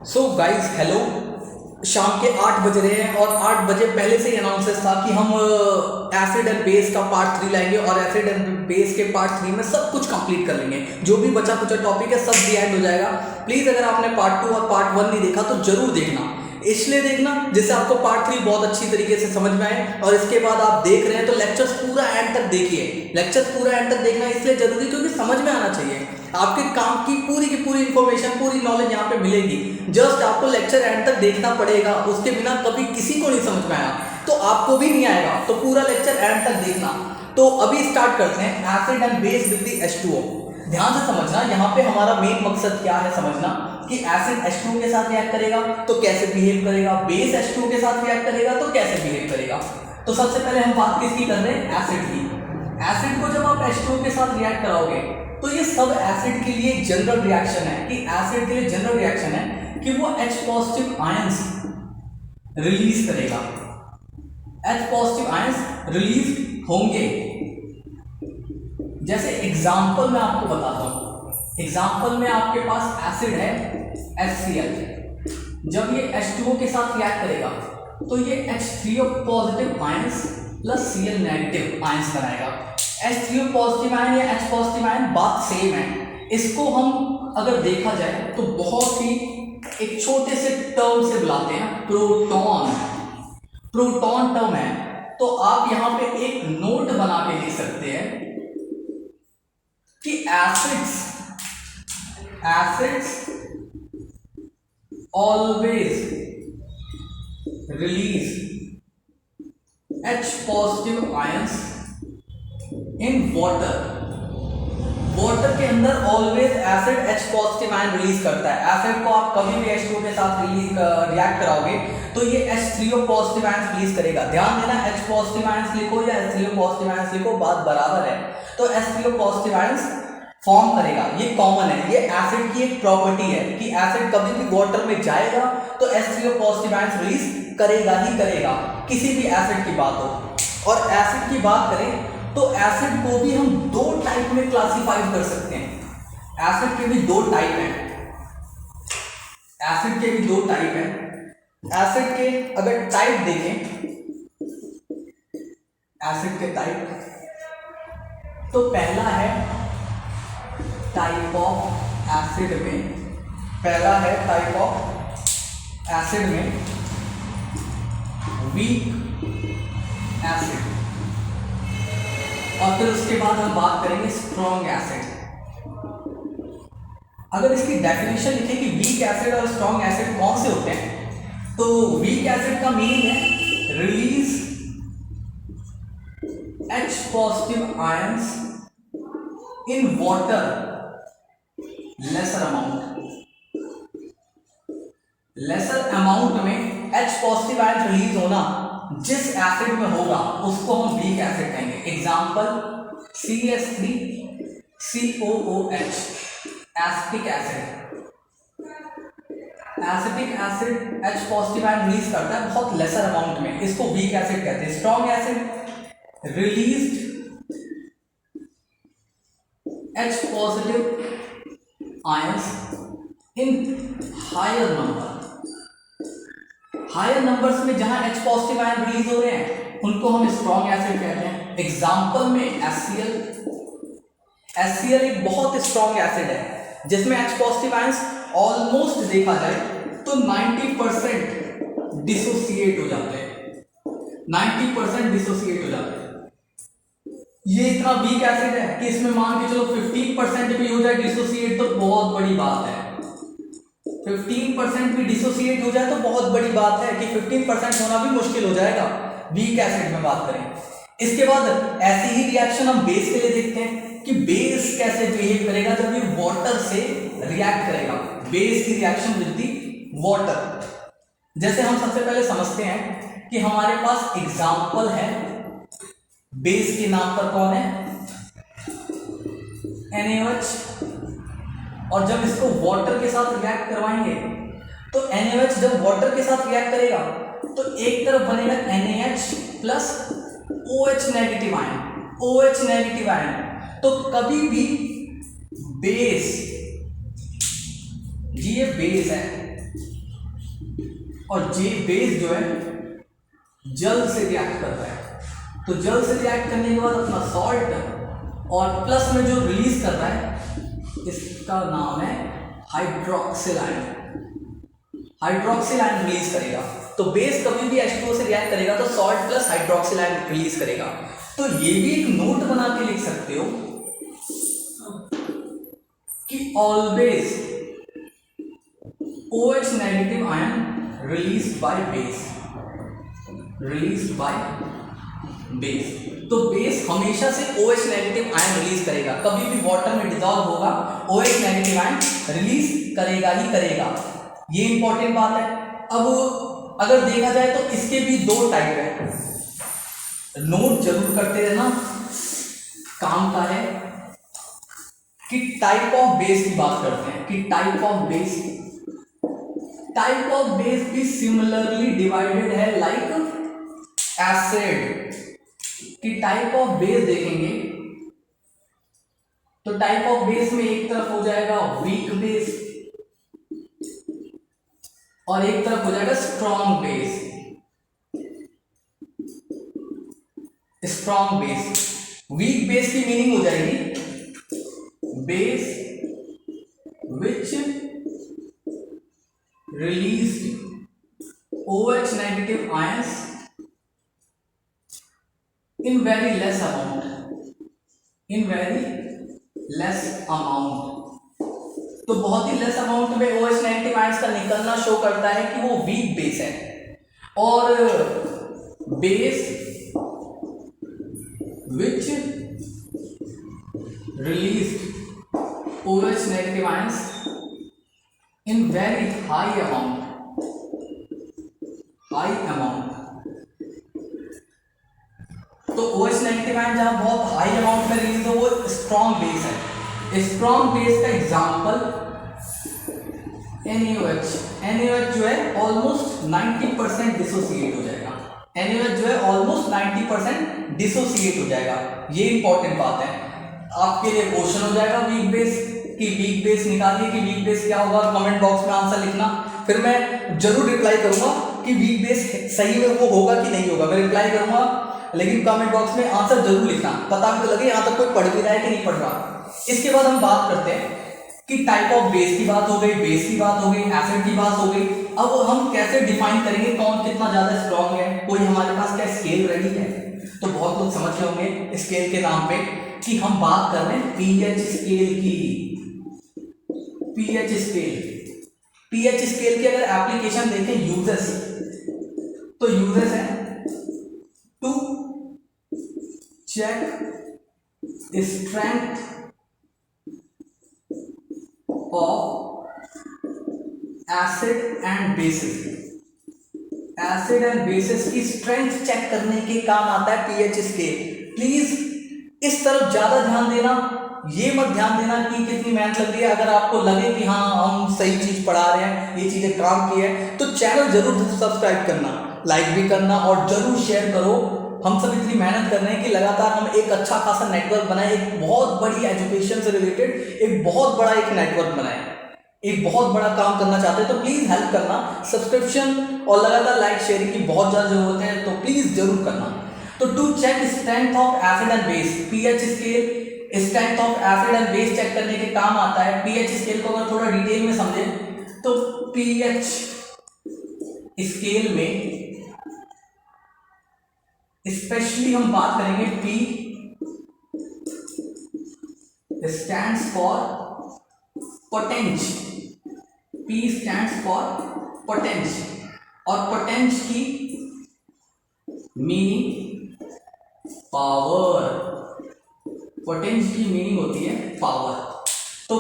So guys hello. शाम के 8 बज रहे हैं और 8 बजे पहले से ही अनाउंसेस था कि हम एसिड एंड बेस का पार्ट 3 लाएंगे और एसिड एंड बेस के पार्ट 3 में सब कुछ कंप्लीट कर लेंगे। जो भी बचा कुचा टॉपिक है सब दी एंड हो जाएगा। प्लीज़ अगर आपने पार्ट 2 और पार्ट 1 नहीं देखा तो जरूर देखना, इसलिए देखना जिससे आपको पार्ट 3 बहुत अच्छी तरीके से समझ में आए। और इसके बाद आप देख रहे हैं तो लेक्चर्स पूरा एंड तक देखिए। लेक्चर्स पूरा एंड तक देखना इसलिए जरूरी क्योंकि समझ में आना चाहिए। आपके काम की पूरी इंफॉर्मेशन, पूरी नॉलेज यहाँ पे मिलेगी। जस्ट आपको लेक्चर एंड तक देखना पड़ेगा, उसके बिना कभी किसी को नहीं समझ में आया तो आपको भी नहीं आएगा। तो पूरा लेक्चर एंड तक देखना। तो अभी स्टार्ट करते हैं acid and base with the H2O। ध्यान से समझना, यहाँ पे हमारा मेन मकसद क्या है समझना कि एसिड H2O के साथ रिएक्ट करेगा तो कैसे बिहेव करेगा, बेस H2O के साथ रिएक्ट करेगा तो कैसे बिहेव करेगा। तो सबसे पहले हम बात किसकी कर रहे हैं, एसिड की। एसिड को जब आप H2O के साथ रिएक्ट कराओगे तो ये सब एसिड के लिए जनरल रिएक्शन है कि एसिड के लिए जनरल रिएक्शन है कि वो H पॉजिटिव आयंस रिलीज करेगा। H पॉजिटिव आयंस रिलीज होंगे। जैसे एग्जांपल मैं आपको बताता हूं। एग्जांपल में आपके पास एसिड है HCl। जब ये H2O के साथ रिएक्ट करेगा तो ये H3O positive ions plus Cl negative ions बनाएगा। H3O पॉजिटिव आयन या H पॉजिटिव आयन बात सेम है। इसको हम अगर देखा जाए तो बहुत ही एक छोटे से टर्म से बुलाते हैं, प्रोटॉन। प्रोटॉन टर्म है। तो आप यहां पे एक नोट बना के लिख सकते हैं कि acids always release H positive ions in water. Water के अंदर always acid H positive ion release करता है। एसिड को आप कभी भी H2O के साथ रिएक्ट कराओगे तो ये H3O पॉजिटिव आयन रिलीज करेगा। ध्यान देना, H पॉजिटिव आयन लिखो या H3O पॉजिटिव आयन लिखो, बात बराबर है। तो H3O पॉजिटिव आयन फॉर्म करेगा, ये कॉमन है। ये एसिड की एक प्रॉपर्टी है कि एसिड कभी भी वाटर में जाएगा तो H3O पॉजिटिव आयन रिलीज करेगा ही करेगा, किसी भी एसिड की बात हो। और एसिड की बात करें तो एसिड को भी हम दो टाइप में क्लासिफाई कर सकते हैं। एसिड के भी दो टाइप हैं। एसिड के भी दो टाइप हैं। एसिड के अगर टाइप देखें, एसिड के टाइप तो पहला है टाइप ऑफ एसिड में, पहला है टाइप ऑफ एसिड में वीक एसिड। और फिर उसके बाद हम बात करेंगे स्ट्रॉन्ग एसिड। अगर इसकी डेफिनेशन लिखें कि वीक एसिड और स्ट्रॉन्ग एसिड कौन से होते हैं तो वीक एसिड का मीनिंग है release H positive ions in water lesser amount में H पॉजिटिव आयंस रिलीज होना जिस एसिड में होगा उसको हम वीक एसिड कहेंगे। Example CH3 COOH acetic acid. Acetic acid H positive ion release करता है बहुत लेसर अमाउंट में, इसको वीक एसिड कहते हैं। Strong acid released H positive ions in higher number. Higher numbers में जहां H पॉजिटिव आयन रिलीज हो रहे हैं उनको हम स्ट्रॉन्ग एसिड कहते हैं। एग्जांपल में HCl एक बहुत स्ट्रॉन्ग एसिड है जिसमें H पॉजिटिव आयंस ऑलमोस्ट देखा जाए तो 90% डिसोसिएट हो जाते हैं। 90% डिसोसिएट हो जाते हैं। ये इतना वीक एसिड है कि इसमें मान के चलो 15% भी हो जाए डिसोसिएट तो बहुत बड़ी बात है। 15% भी डिसोसिएट हो जाए तो बहुत बड़ी बात है कि 15% होना भी मुश्किल हो जाएगा वीक एसिड में बात करें। इसके बाद ऐसी ही रिएक्शन हम बेस के लिए देखते हैं कि बेस कैसे बिहेव करेगा जब ये वाटर से रिएक्ट करेगा। बेस की रिएक्शन विद द वाटर। जैसे हम सबसे पहले समझते हैं कि हमारे पास एग्जांपल है बेस के नाम पर कौन है, NaOH। और जब इसको वाटर के साथ रिएक्ट करवाएंगे तो NaOH जब वाटर के साथ रिएक्ट करेगा तो एक तरफ बनेगा NaH plus OH negative ion, OH negative ion. तो कभी भी बेस, ये बेस है, और बेस जो है जल से रिएक्ट करता है, तो जल से रिएक्ट करने के बाद अपना सॉल्ट और प्लस में जो रिलीज कर रहा है इसका नाम है hydroxyl ion. Hydroxyl ion release करेगा। तो बेस कभी भी H2O से रिएक्ट करेगा तो salt plus hydroxyl ion release करेगा। तो ये भी एक नोट बना के लिख सकते हो कि always OH negative ion release by base, तो बेस हमेशा से OH नेगेटिव आयन रिलीज करेगा। कभी भी वाटर में डिजॉल्व होगा OH नेगेटिव आयन रिलीज करेगा ही करेगा। ये इंपॉर्टेंट बात है। अब अगर देखा जाए तो इसके भी दो टाइप है, नोट जरूर करते रहना, काम का है। कि टाइप ऑफ बेस की बात करते हैं कि टाइप ऑफ बेस भी सिमिलरली डिवाइडेड है लाइक एसिड। कि टाइप ऑफ बेस देखेंगे तो टाइप ऑफ बेस में एक तरफ हो जाएगा वीक बेस और एक तरफ हो जाएगा स्ट्रॉन्ग बेस। वीक बेस की मीनिंग हो जाएगी base which released OH negative ions in very less amount, तो बहुत ही लेस अमाउंट में OH नेगेटिव आयंस का निकलना शो करता है कि वो वीक बेस है। और base which released OH negative ions in very high amount, तो OH नेगेटिव आयन जहां बहुत हाई अमाउंट में रिलीज हो वो स्ट्रॉन्ग बेस है। स्ट्रॉन्ग बेस का एग्जांपल NaOH जो है ऑलमोस्ट 90% डिसोसिएट हो जाएगा। NaOH जो है ऑलमोस्ट 90% डिसोसिएट हो जाएगा। ये इंपॉर्टेंट बात है, आपके लिए क्वेश्चन हो जाएगा वीक बेस की, वीक बेस निकालिए कि वीक बेस क्या होगा। कमेंट बॉक्स में आंसर लिखना, फिर मैं जरूर रिप्लाई करूंगा कि वीक बेस सही में वो होगा कि नहीं होगा, मैं रिप्लाई करूंगा। लेकिन कमेंट बॉक्स में आंसर जरूर लिखना, पता भी तो लगे यहाँ तक कोई पढ़ भी रहा है कि नहीं पढ़ रहा। इसके बाद हम बात करते हैं कि टाइप ऑफ बेस की बात हो गई, बेस की बात हो गई, एसिड की बात हो गई। अब हम कैसे डिफाइन करेंगे कौन कितना ज्यादा स्ट्रॉन्ग है। कोई हमारे पास क्या स्केल रेडी है? तो बहुत लोग समझ रहे होंगे स्केल के नाम पे कि हम बात कर रहे हैं पीएच स्केल की। पीएच स्केल की अगर एप्लीकेशन देखें यूजेस, तो यूजेस है to check strength of acid and bases की स्ट्रेंथ चेक करने के काम आता है पीएच स्केल। प्लीज इस तरफ ज्यादा ध्यान देना, ये मत ध्यान देना कि कितनी मेहनत लग रही है। अगर आपको लगे कि हाँ हम सही चीज पढ़ा रहे हैं, ये चीजें काम की है, तो चैनल जरूर सब्सक्राइब करना, लाइक भी करना और जरूर शेयर करो। हम सब इतनी मेहनत कर रहे हैं कि लगातार हम एक अच्छा खासा नेटवर्क बनाए, एक बहुत बड़ी एजुकेशन से रिलेटेड एक बहुत बड़ा एक नेटवर्क बनाए, एक बहुत बड़ा काम करना चाहते हैं। तो प्लीज हेल्प करना, सब्सक्रिप्शन और लगातार लाइक शेयरिंग की बहुत ज्यादा जरूरत है, तो प्लीज जरूर करना। तो to check strength of acid and base, pH scale strength of acid and base check करने के काम आता है। पीएच स्केल को अगर थोड़ा डिटेल में समझे तो पीएच स्केल में स्पेशली हम बात करेंगे P stands for potence, P stands for potence, और पोटेंश की मीनिंग पावर, पोटेंश की मीनिंग होती है पावर। तो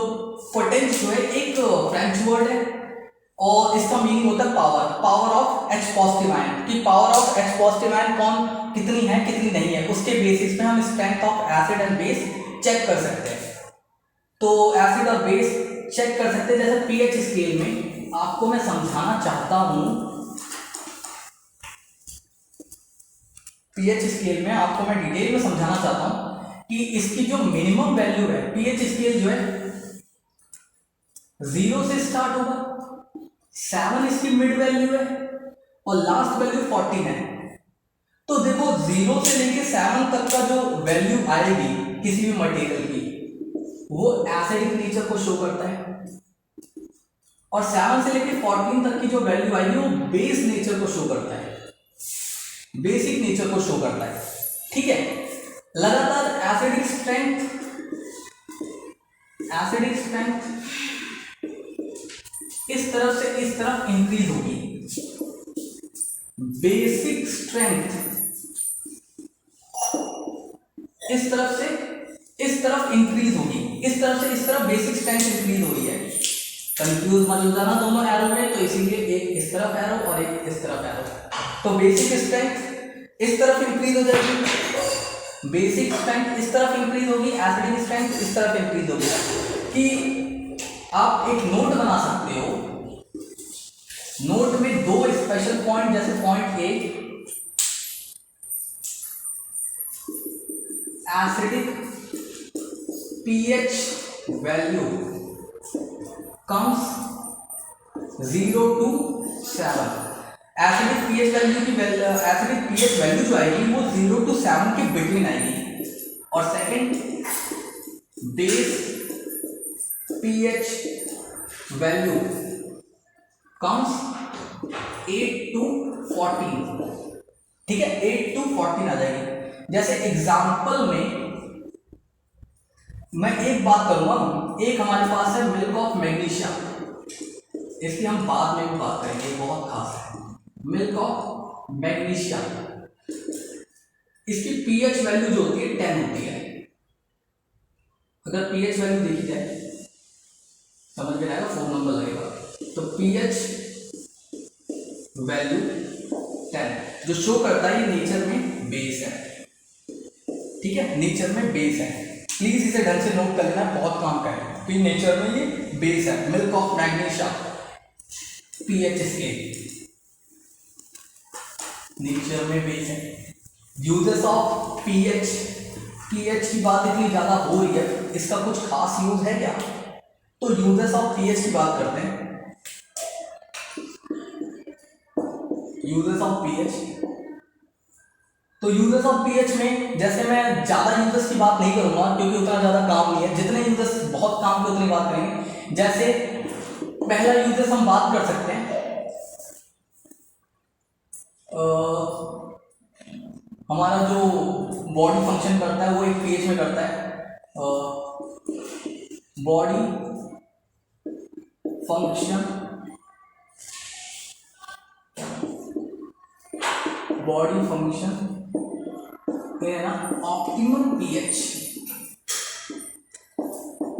पोटेंश जो है एक फ्रेंच वर्ड है और इसका मीनिंग होता है power, power of H positive ion. कि power of H positive ion कौन कितनी है कितनी नहीं है, उसके बेसिस पे हम strength of acid and base check कर सकते हैं। तो एसिड और बेस चेक कर सकते हैं। जैसे पीएच स्केल में आपको मैं समझाना चाहता हूं, पीएच स्केल में आपको मैं डिटेल में समझाना चाहता हूं कि इसकी जो मिनिमम वैल्यू है, पीएच स्केल जो है 0 से स्टार्ट होगा, 7 इसकी मिड वैल्यू है, और लास्ट वैल्यू 14 है। तो देखो 0 से लेके 7 तक का जो वैल्यू आएगी किसी भी मटेरियल की वो एसिडिक नेचर को शो करता है, और 7 से लेके 14 तक की जो वैल्यू आएगी वो बेस नेचर को शो करता है, बेसिक नेचर को शो करता है। ठीक है, लगातार एसिडिक स्ट्रेंथ इस तरफ से इस तरफ इंक्रीज होगी, बेसिक स्ट्रेंथ इस तरफ से इस तरफ इंक्रीज होगी, इस तरफ से इस तरफ बेसिक स्ट्रेंथ इंक्रीज हो रही है। कंफ्यूज मत हो जाना दोनों एरो में, तो इसीलिए एक इस तरफ एरो और एक इस तरफ एरो। तो बेसिक स्ट्रेंथ इस तरफ इंक्रीज हो जाएगी, बेसिक स्ट्रेंथ इस तरफ इंक्रीज होगी, एसिडिक स्ट्रेंथ इस तरफ इंक्रीज होगी। कि आप एक नोट बना सकते हो, नोट में दो स्पेशल पॉइंट, जैसे point A acidic pH value comes 0 to 7। Acidic pH value की एसिडिक pH वैल्यू जो आएगी वो 0 to 7 के बिटवीन आएगी। और second base pH value comes 8 to 14। ठीक है, 8 to 14 आ जाएगी। जैसे एग्जाम्पल में मैं एक बात करूंगा, एक हमारे पास है मिल्क ऑफ मैग्नीशिया, इसकी हम बाद में भी बात करेंगे, बहुत खास है मिल्क ऑफ मैग्नीशिया। इसकी पीएच वैल्यू जो होती है 10 होती है। अगर पीएच वैल्यू देखी जाए समझ में आएगा, 4 नंबर लगेगा। तो पीएच वैल्यू 10 जो शो करता है ये नेचर में बेस है। ठीक है, नेचर में बेस है, प्लीज इसे ढंग से नोट कर लेना, बहुत काम का है। तो नेचर में ये बेस है, milk of magnesia pH scale nature में बेस है। यूजेस ऑफ पीएच, पीएच की बात इतनी ज्यादा हो रही है, इसका कुछ खास यूज है क्या? तो यूजेस ऑफ पीएच की बात करते हैं। यूजेस ऑफ पीएच, तो यूजेस ऑफ पीएच में जैसे मैं ज्यादा यूजेस की बात नहीं करूंगा क्योंकि उतना ज्यादा काम नहीं है, जितने यूजेस बहुत काम के उतनी बात करेंगे। जैसे पहला यूजेस हम बात कर सकते हैं, हमारा जो बॉडी फंक्शन करता है वो एक पीएच में करता है। बॉडी फंक्शन, बॉडी फंक्शन ना ऑप्टिमम पीएच,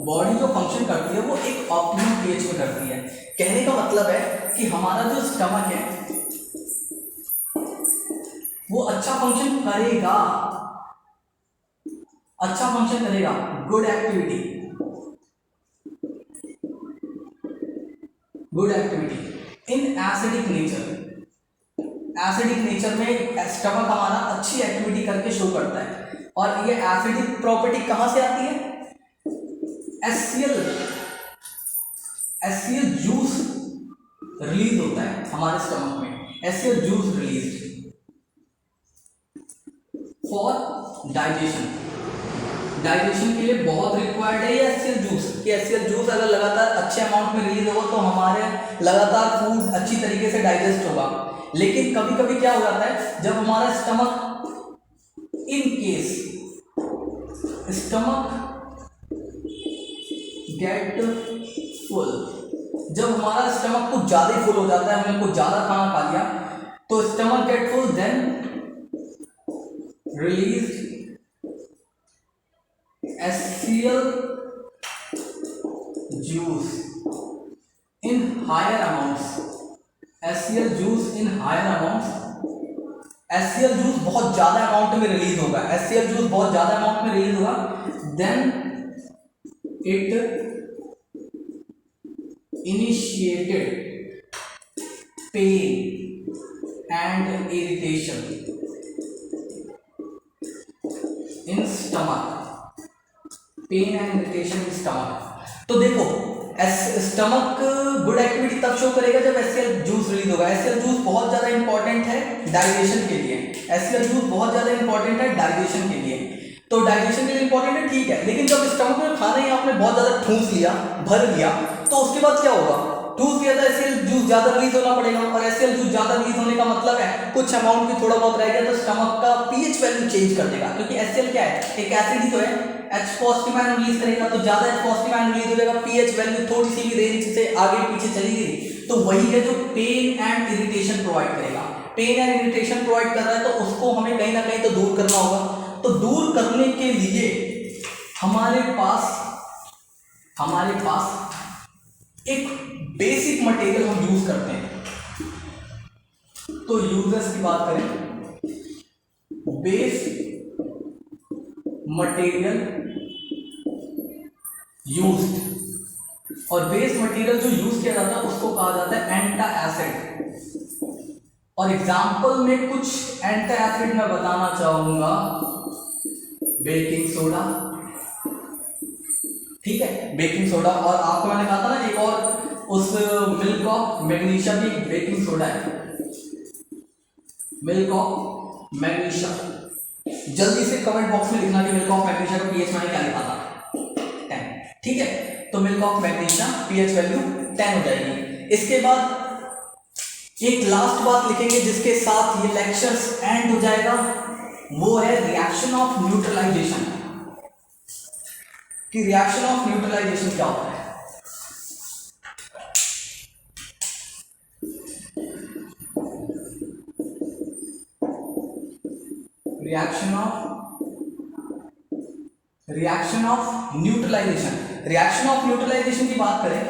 बॉडी जो फंक्शन करती है वो एक ऑप्टिमम पीएच में करती है। कहने का मतलब है कि हमारा जो स्टमक है वो अच्छा फंक्शन करेगा, अच्छा फंक्शन करेगा, good activity, good activity in acidic nature. Acidic nature में स्टमक हमारा अच्छी एक्टिविटी करके शो करता है। और ये एसिडिक प्रॉपर्टी कहां से आती है? एससीएल जूस रिलीज होता है हमारे स्टमक में, SCL juice release for digestion. Digestion के लिए बहुत रिक्वायर्ड है ये एससीएल जूस, कि एससीएल जूस अगर लगातार अच्छे अमाउंट में रिलीज होगा तो हमारे लगातार फूड अच्छी तरीके से डाइजेस्ट होगा। लेकिन कभी कभी क्या हो जाता है, जब हमारा stomach in case stomach get full, जब हमारा स्टमक कुछ ज्यादा फुल हो जाता है, हमने कुछ ज्यादा खाना खा लिया, तो stomach get full then release HCl juice in higher amounts, HCl juice in higher amounts। HCl juice बहुत ज्यादा अमाउंट में रिलीज होगा, HCl juice बहुत ज्यादा अमाउंट में रिलीज होगा, then it initiated pain and irritation in stomach, pain and irritation in stomach. तो देखो स्टमक गुड एक्टिविटी तब शो करेगा जब एससीएल जूस रिलीज होगा। एससीएल जूस बहुत ज़्यादा इंपॉर्टेंट है डाइजेशन के लिए। एससीएल जूस बहुत ज़्यादा इंपॉर्टेंट है डाइजेशन के लिए। तो डाइजेशन के लिए इंपॉर्टेंट है, ठीक है, लेकिन जब स्टमक में खाना ही आपने बहुत ज़्यादा ठूस लिया, भर लिया, तो उसके बाद क्या होगा? ठूस लिया तो एससीएल जूस ज़्यादा रिलीज होना पड़ेगा, और एससीएल जूस ज़्यादा रिलीज होने का मतलब है कुछ अमाउंट भी थोड़ा बहुत रह गया तो स्टमक का पीएच वैल्यू चेंज कर देगा, क्योंकि एससीएल क्या है? एक एसिड ही तो है। H पॉजिटिव आयन रिलीज करेगा तो ज्यादा H पॉजिटिव आयन रिलीज हो जाएगा, पीएच वैल्यू थोड़ी सी भी रेंज से आगे पीछे चली गई तो वही है जो पेन एंड इरिटेशन प्रोवाइड करेगा। पेन एंड इरिटेशन प्रोवाइड कर रहा है तो उसको हमें कहीं ना कहीं तो दूर करना होगा। तो दूर करने के लिए हमारे पास एक बेसिक मटेरियल हम यूज करते हैं। तो यूजर्स की बात करें, बेस मटेरियल यूज्ड, और बेस मटेरियल जो यूज किया जाता है उसको कहा जाता है एंटासिड। और एग्जांपल में कुछ एंटासिड मैं बताना चाहूंगा, बेकिंग सोडा, ठीक है, बेकिंग सोडा। और आपको मैंने कहा था ना एक और उस मिल्क ऑफ मैग्नीशिया भी बेकिंग सोडा है, मिल्क ऑफ मैग्नीशिया। जल्दी से कमेंट बॉक्स में लिखना कि मिल्क ऑफ मैग्नीशिया का पीएच मैंने क्या लिखा था, 10, ठीक है। तो milk of magnesia pH value 10 हो जाएगी। इसके बाद एक लास्ट बात लिखेंगे जिसके साथ ये लेक्चर्स एंड हो जाएगा, वो है रिएक्शन ऑफ न्यूट्रलाइजेशन। कि रिएक्शन ऑफ न्यूट्रलाइजेशन क्या होता है? Reaction of neutralization. Reaction of neutralization की बात करें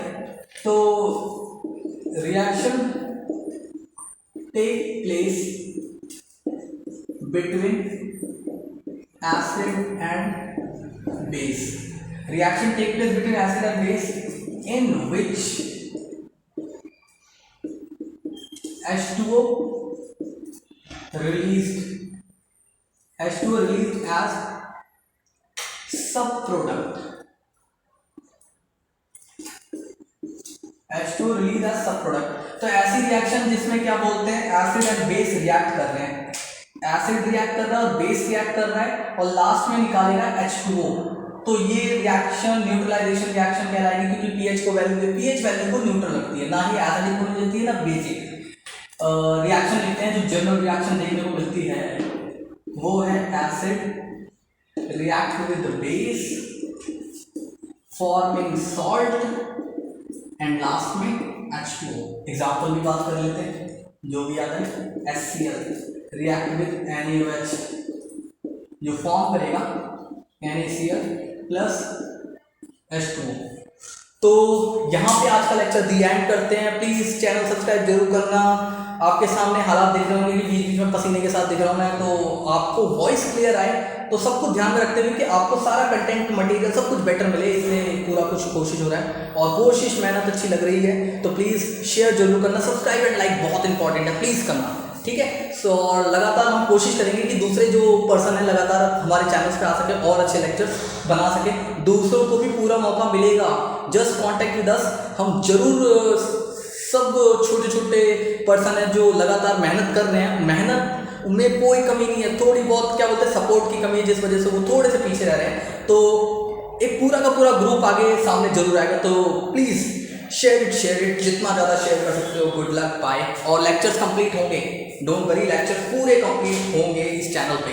तो reaction take place between acid and base. Reaction take place between acid and base in which H2O released as subproduct। H2O released as subproduct। तो ऐसी reaction जिसमें क्या बोलते हैं, एसिड एंड बेस रिएक्ट कर रहे हैं, एसिड रिएक्ट कर रहा है और बेस रिएक्ट कर रहा है और लास्ट में निकालेगा H2O। तो ये रिएक्शन न्यूट्रलाइजेशन रिएक्शन कहलाएगी, क्योंकि पीएच वैल्यू को न्यूट्रल रखती है, ना ही एसिडिक होने देती है ना बेसिक। रिएक्शन लिखते हैं जो जनरल रिएक्शन देखने को मिलती है वो है acid react with base forming salt and last में H2O। एग्जाम्पल भी बात कर लेते हैं, जो भी आता है HCl रिएक्ट विद NaOH, जो फॉर्म करेगा NaCl प्लस H2O। तो यहाँ पे आज का लेक्चर दी एंड करते हैं। प्लीज़ चैनल सब्सक्राइब जरूर करना। आपके सामने हालात देख रहे होंगे कि बीच बीच में पसीने के साथ दिख रहा हूँ मैं, तो आपको वॉइस क्लियर आए तो सब कुछ ध्यान में रखते हुए कि आपको सारा कंटेंट मटेरियल सब कुछ बेटर मिले, इसलिए पूरा कुछ कोशिश हो रहा है और कोशिश मेहनत अच्छी लग रही है। तो प्लीज़ शेयर जरूर करना, सब्सक्राइब एंड लाइक बहुत इंपॉर्टेंट है, प्लीज़ करना, ठीक है। सो और लगातार हम कोशिश करेंगे कि दूसरे जो पर्सन है लगातार हमारे चैनल्स पे आ सके और अच्छे लेक्चर्स बना सके, दूसरों को भी पूरा मौका मिलेगा। Just contact with us. हम जरूर सब छोटे छोटे पर्सन हैं जो लगातार मेहनत कर रहे हैं, मेहनत में कोई कमी नहीं है, थोड़ी बहुत क्या बोलते हैं सपोर्ट की कमी है जिस वजह से वो थोड़े से पीछे रह रहे हैं। तो एक पूरा का पूरा ग्रुप आगे सामने जरूर आएगा। तो प्लीज़ शेयर इट, जितना ज़्यादा शेयर कर सकते हो। Good luck, bye. और लेक्चर्स कंप्लीट होंगे, डोंट वरी, लेक्चर पूरे कंप्लीट होंगे इस चैनल पे।